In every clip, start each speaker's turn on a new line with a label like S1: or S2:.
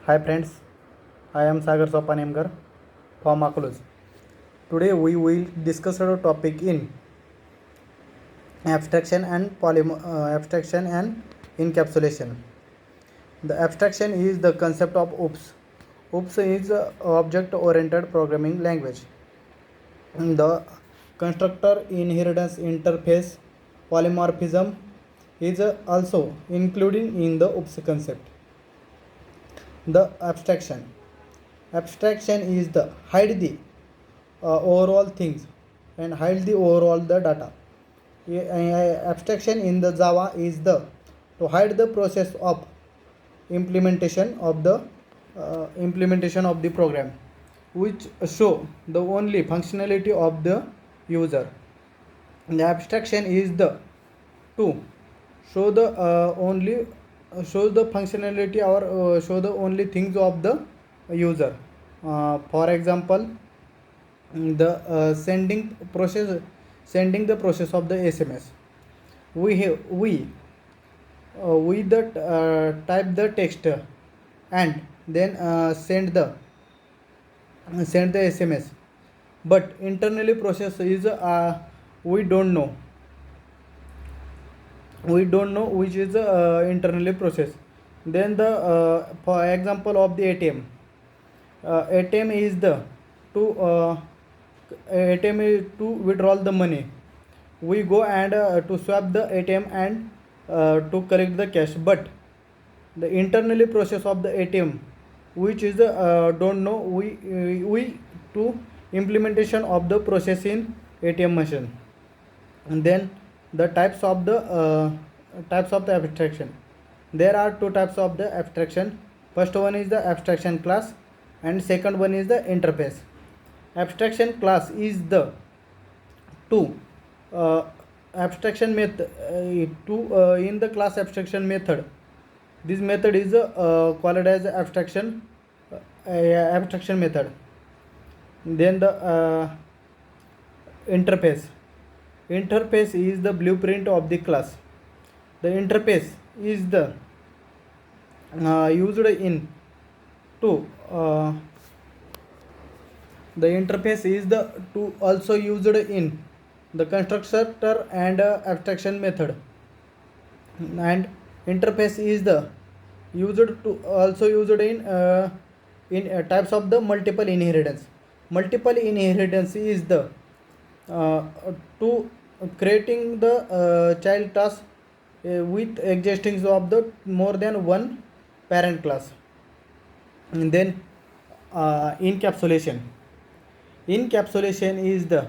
S1: Hi friends, I am Sagar Sopanemkar from Akuluz. Today we will discuss a topic in abstraction and encapsulation. The abstraction is the concept of OOPS. OOPS is object-oriented programming language. The constructor inheritance interface polymorphism is also included in the OOPS concept. The abstraction is the hide the overall things and hide the overall the data. Abstraction in the Java is the to hide the process of implementation of the program, which show the only functionality of the user. The abstraction is the to show the only show the functionality or show the only things of the user. For example, the sending the process of the SMS. We type the text and then send the SMS, but internally process is we don't know which is internally process. Then the for example of the ATM. ATM is the to ATM is to withdraw the money. We go and to swap the ATM and to collect the cash, but the internally process of the ATM, which is don't know, we to implementation of the process in ATM machine. And then the types of the abstraction. There are two types of the abstraction. First one is the abstraction class and second one is the interface. Abstraction class is the two abstraction method in the class abstraction method. This method is called as abstraction method. Then the interface is the blueprint of the class. The interface is the used in to the interface is the to also used in the constructor and abstraction method, and interface is the used to also used in types of the multiple inheritance. Multiple inheritance is the to creating the child task with existing of the more than one parent class. And then encapsulation is the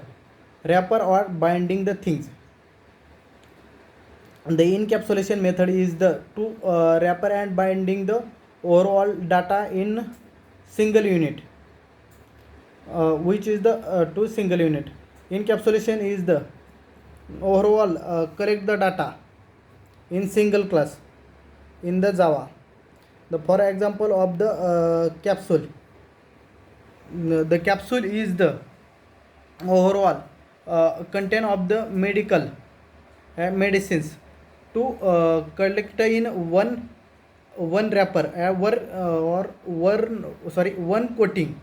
S1: wrapper or binding the things. The encapsulation method is the to wrapper and binding the overall data in single unit, which is the to single unit. Encapsulation is the overall collect the data in single class in the Java. The for example of the capsule. The capsule is the overall content of the medical medicines to collect in one wrapper one coating,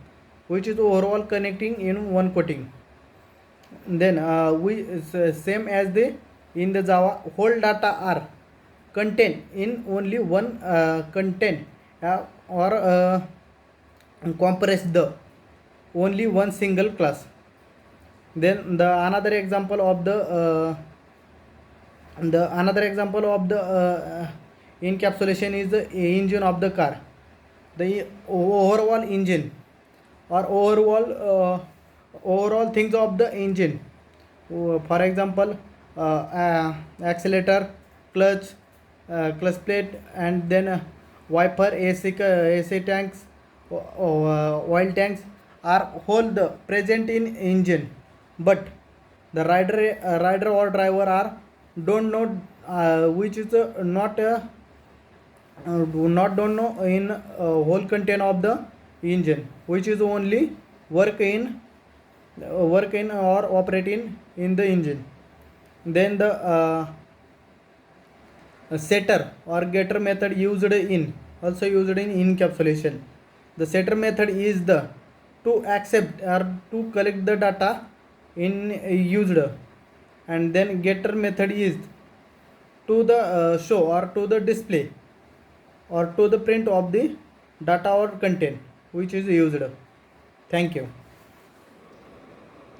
S1: which is overall connecting in one coating. Then we same as the in the Java, whole data are contained in only one content or compress the only one single class. Then the another example of the encapsulation is the engine of the car. The overall engine or overall things of the engine. For example, accelerator, clutch plate, and then wiper, AC tanks, oil tanks are whole the present in engine, but the rider or driver are don't know which is not don't know in whole content of the engine, which is only work in or operating in the engine. Then the setter or getter method used in also used in encapsulation. The setter method is the to accept or to collect the data in used, and then getter method is to the show or to the display or to the print of the data or content which is used. Thank you.